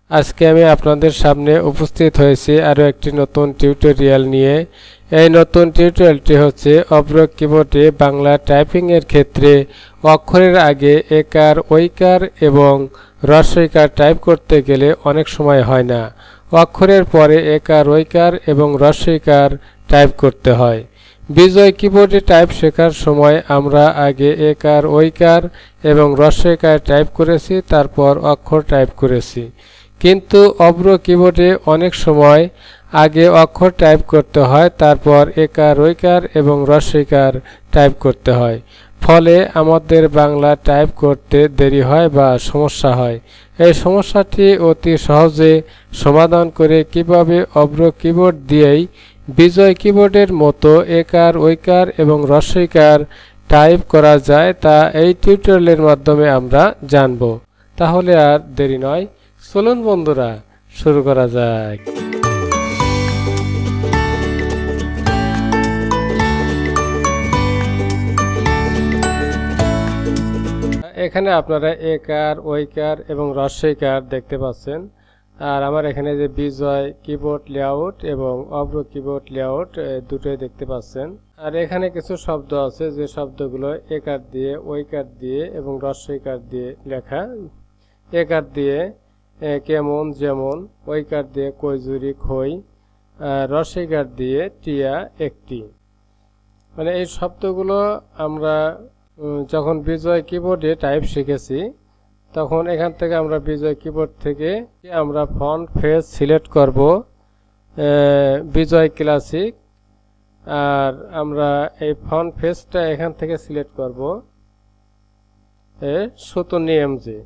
আজকে আমি আপনাদের সামনে উপস্থিত হয়েছি আরও একটি নতুন টিউটোরিয়াল নিয়ে। এই নতুন টিউটোরিয়ালটি হচ্ছে অভ্র কিবোর্ডে বাংলা টাইপিংয়ের ক্ষেত্রে অক্ষরের আগে একার ঐকার এবং হ্রস্বইকার টাইপ করতে গেলে অনেক সময় হয় না। অক্ষরের পরে একার ঐকার এবং হ্রস্বইকার টাইপ করতে হয়। বিজয় কিবোর্ডে টাইপ শেখার সময় আমরা আগে একার ঐকার এবং হ্রস্বইকার টাইপ করেছি, তারপর অক্ষর টাইপ করেছি। কিন্তু অভ্র কিবোর্ডে অনেক সময় আগে অক্ষর টাইপ করতে হয়, তারপর একার ঐকার এবং হ্রস্বইকার টাইপ করতে হয়। ফলে আমাদের বাংলা টাইপ করতে দেরি হয় বা সমস্যা হয়। এই সমস্যাটি অতি সহজে সমাধান করে কিভাবে অভ্র কিবোর্ড দিয়েই বিজয় কিবোর্ডের মতো একার ঐকার এবং হ্রস্বইকার টাইপ করা যায় তা এই টিউটোরিয়ালের মাধ্যমে আমরা জানব। তাহলে আর দেরি নয়, চলুন বন্ধুরা শুরু করা যাক। এখানে আপনারা একার ঐকার এবং হ্রস্বইকার দেখতে পাচ্ছেন। আর আমার এখানে যে বিজয় কিবোর্ড লেআউট এবং অভ্র কিবোর্ড লেআউট দুটোই দেখতে পাচ্ছেন। আর এখানে কিছু শব্দ আছে যে শব্দগুলো একার দিয়ে ঐকার দিয়ে এবং হ্রস্বইকার দিয়ে লেখা। একার দিয়ে কেমন যেমন, ঐকার দিয়ে কৈজুরি খই, হ্রস্বইকার দিয়ে টিয়া একটি। মানে এই শব্দগুলো আমরা যখন বিজয় কিবোর্ডে টাইপ শিখেছি তখন এখান থেকে আমরা বিজয় কিবোর্ড থেকে আমরা ফন্ট ফেস সিলেক্ট করব বিজয় ক্লাসিক। আর আমরা এই ফন্ট ফেসটা এখান থেকে সিলেক্ট করব সুতনি এমজি।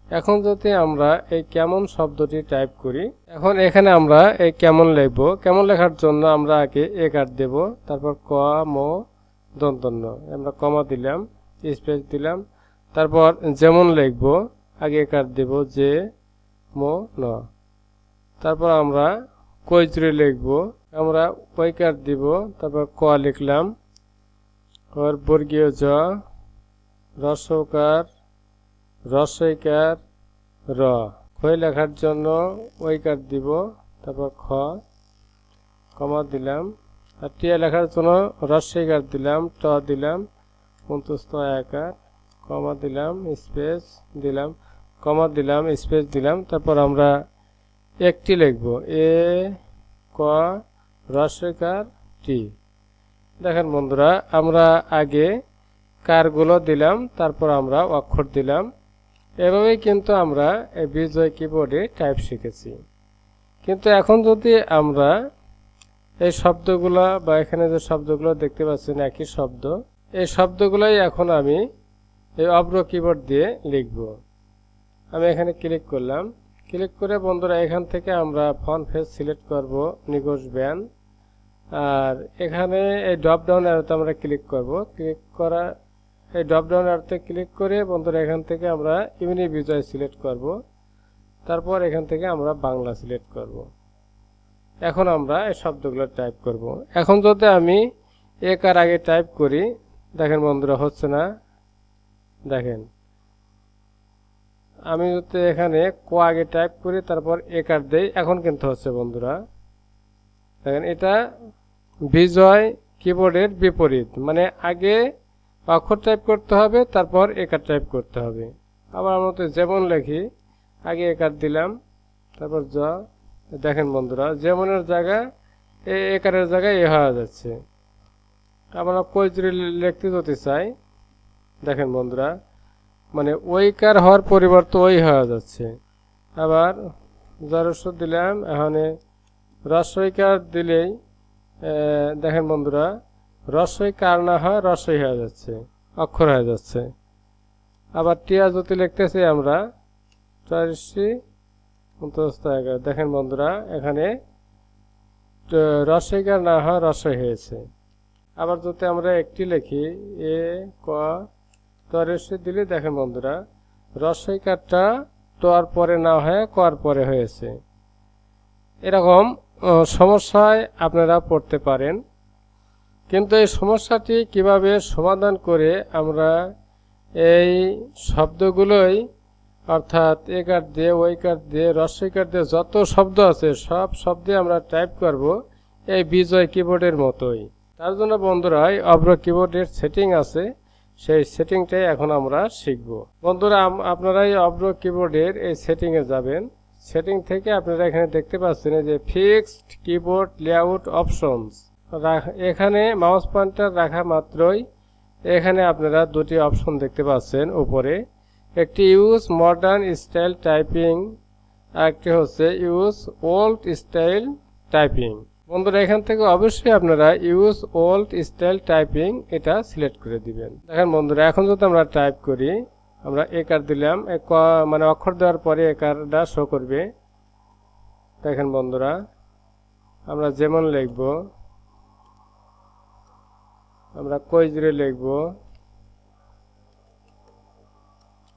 এখন যদি আমরা এই কেমন শব্দটি টাইপ করি, এখন এখানে আমরা এই কেমন লিখব। কেমন লেখার জন্য আমরা আগে একার দেব, তারপর ক ম দন্তন্য আমরা কমা দিলাম, স্পেস দিলাম, তারপর যেমন লিখব আগে একার দেব যে ম ন, তারপর আমরা কৈজুরি লিখব, আমরা ঐকার দিব, তারপর ক লিখলাম, আর বর্গীয় জ, হ্রস্বকার, হ্রস্বইকার র। খই লেখার জন্য ঐকার দিব, তারপর খ কমা দিলাম, আর টিয়া লেখার জন্য হ্রস্বইকার দিলাম, ট দিলাম, অন্তস্থ আকার, কমা দিলাম, স্পেস দিলাম, কমা দিলাম, স্পেস দিলাম, তারপর আমরা একটি লিখব এ ক হ্রস্বইকার টি। দেখেন বন্ধুরা, আমরা আগে কারগুলো দিলাম, তারপর আমরা অক্ষর দিলাম। এভাবেই কিন্তু আমরা এই বিজয় কিবোর্ডে টাইপ শিখেছি। কিন্তু এখন যদি আমরা এই শব্দগুলো বা এখানে যে শব্দগুলো দেখতে পাচ্ছেন একই শব্দ, এই শব্দগুলোই এখন আমি এই অভ্র কিবোর্ড দিয়ে লিখব। আমি এখানে ক্লিক করলাম। ক্লিক করে বন্ধুরা এখান থেকে আমরা ফন্ট ফেস সিলেক্ট করব নিগোজ ব্যান। আর এখানে এই ড্রপ ডাউন অ্যারোতে আমরা ক্লিক করব। ক্লিক করা এই ড্রপ ডাউন অ্যারোতে ক্লিক করে বন্ধুরা এখান থেকে আমরা ইউনি বিজয় সিলেক্ট করব। তারপর এখান থেকে আমরা বাংলা সিলেক্ট করব। এখন আমরা এই শব্দগুলো টাইপ করব। এখন যদি আমি একার আগে টাইপ করি, দেখেন বন্ধুরা হচ্ছে না। দেখেন আমি যদি এখানে ক আগে টাইপ করি তারপর একার দেই, এখন কিন্তু হচ্ছে বন্ধুরা। দেখেন এটা বিজয় কিবোর্ডের বিপরীত, মানে আগে অক্ষর টাইপ করতে হবে, তারপর একার টাইপ করতে হবে। আবার আমরা তো যেমন লিখি, আগে একার দিলাম, তারপর জ। দেখেন বন্ধুরা যেমনের জায়গায় একারের জায়গায় এ হয়ে যাচ্ছে। আমরা কৈজুরি লিখতে যদি চাই, দেখেন বন্ধুরা মানে ঐকার হওয়ার পরিবর্তে ওই হয়ে যাচ্ছে। আবার জরস্ব দিলাম, এখানে হ্রস্বইকার দিলেই দেখেন বন্ধুরা হ্রস্বইকার না হয় হ্রস্বই হয়ে যাচ্ছে, অক্ষর হয়ে যাচ্ছে। আবার টিয়া যদি লিখতেছি আমরা দেখেন বন্ধুরা এখানে হ্রস্বইকার না হয় হ্রস্বই হয়েছে। আবার যদি আমরা একটি লিখি এ ক তরেশি দিলে দেখেন বন্ধুরা হ্রস্বইকারটা তোয়ার পরে না হয়ে কর পরে হয়েছে। এরকম সমস্যায় আপনারা পড়তে পারেন। কিন্তু এই সমস্যাটি কিভাবে সমাধান করে আমরা এই শব্দগুলোই অর্থাৎ একার দিয়ে ওইকার দিয়ে রস্বইকার দিয়ে যত শব্দ আছে সব শব্দে আমরা টাইপ করব এই বিজয় কিবোর্ডের মতোই। তার জন্য বন্ধুরা অভ্র কিবোর্ডের সেটিং আছে, সেই সেটিংটাই এখন আমরা শিখব। বন্ধুরা আপনারা এই অভ্র কিবোর্ডের এই সেটিংয়ে যাবেন। সেটিং থেকে আপনারা এখানে দেখতে পাচ্ছেন যে ফিক্সড কিবোর্ড লেআউট অপশনস, এখানে মাউস পয়েন্টার রাখা মাত্রই এখানে আপনারা দুটি অপশন দেখতে পাচ্ছেন উপরে, একটি ইউজ মডার্ন স্টাইল টাইপিং আর একটি হচ্ছে ইউজ ওল্ড স্টাইল টাইপিং। বন্ধুরা এখান থেকে অবশ্যই আপনারা ইউজ ওল্ড স্টাইল টাইপিং এটা সিলেক্ট করে দিবেন। দেখেন বন্ধুরা এখন যদি আমরা টাইপ করি, আমরা একার দিলাম, মানে অক্ষর দেওয়ার পরে একারটা শো করবে। দেখেন বন্ধুরা আমরা যেমন লিখব, আমরা কইজরে লিখব,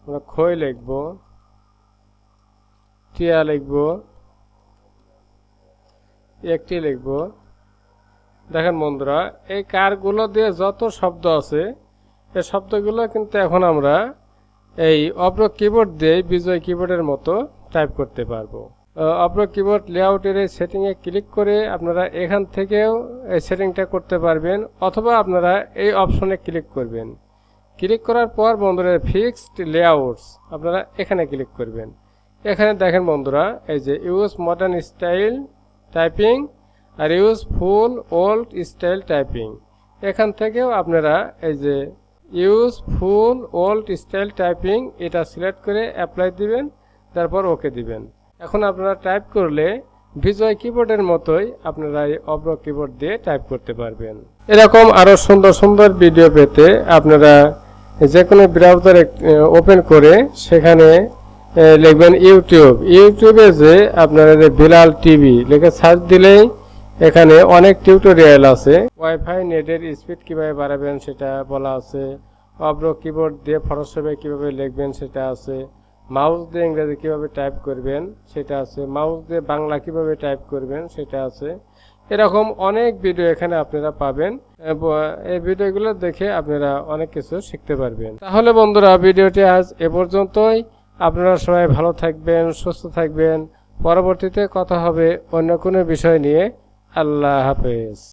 আমরা খই লিখব, টিয়া লিখব, একটি লিখব। দেখেন বন্ধুরা এই কারগুলো দিয়ে যত শব্দ আছে এই শব্দগুলো কিন্তু এখন আমরা এই অভ্র কিবোর্ড দিয়ে বিজয় কিবোর্ডের মতো টাইপ করতে পারবো। অভ্র কিবোর্ড লেআউটের এই সেটিংয়ে ক্লিক করে আপনারা এখান থেকেও এই সেটিংটা করতে পারবেন, অথবা আপনারা এই অপশনে ক্লিক করবেন। ক্লিক করার পর বন্ধুরা ফিক্সড লেআউটস আপনারা এখানে ক্লিক করবেন। এখানে দেখেন বন্ধুরা এই যে ইউজ মডার্ন স্টাইল টাইপিং আর useful old style typing, এখান থেকেও আপনারা এই যে useful old style typing এটা সিলেক্ট করে অ্যাপ্লাই দিবেন, তারপর ওকে দিবেন। এখন আপনারা টাইপ করলে বিজয় কিবোর্ডের মতোই আপনারা এই অভ্র কিবোর্ড দিয়ে টাইপ করতে পারবেন। এরকম আরো সুন্দর সুন্দর ভিডিও পেতে আপনারা যে কোনো ব্রাউজার ওপেন করে সেখানে লিখবেন ইউটিউবে যে আপনারা বেলাল টিভি লিখে সার্চ দিলেই এখানে অনেক টিউটোরিয়াল আছে। ওয়াইফাই নেটের স্পিড কিভাবে বাড়াবেন সেটা বলা আছে, অভ্র কিবোর্ড দিয়ে ফটোশপে কিভাবে লিখবেন সেটা আছে, মাউস দিয়ে ইংরেজি কিভাবে টাইপ করবেন সেটা আছে, মাউস দিয়ে বাংলা কিভাবে টাইপ করবেন সেটা আছে। এরকম অনেক ভিডিও এখানে আপনারা পাবেন, এই ভিডিওগুলো দেখে আপনারা অনেক কিছু শিখতে পারবেন। তাহলে বন্ধুরা ভিডিওটি আজ এ পর্যন্তই। আপনারা সবাই ভালো থাকবেন, সুস্থ থাকবেন। পরবর্তীতে কথা হবে অন্য কোনো বিষয় নিয়ে। আল্লাহ হাফেজ।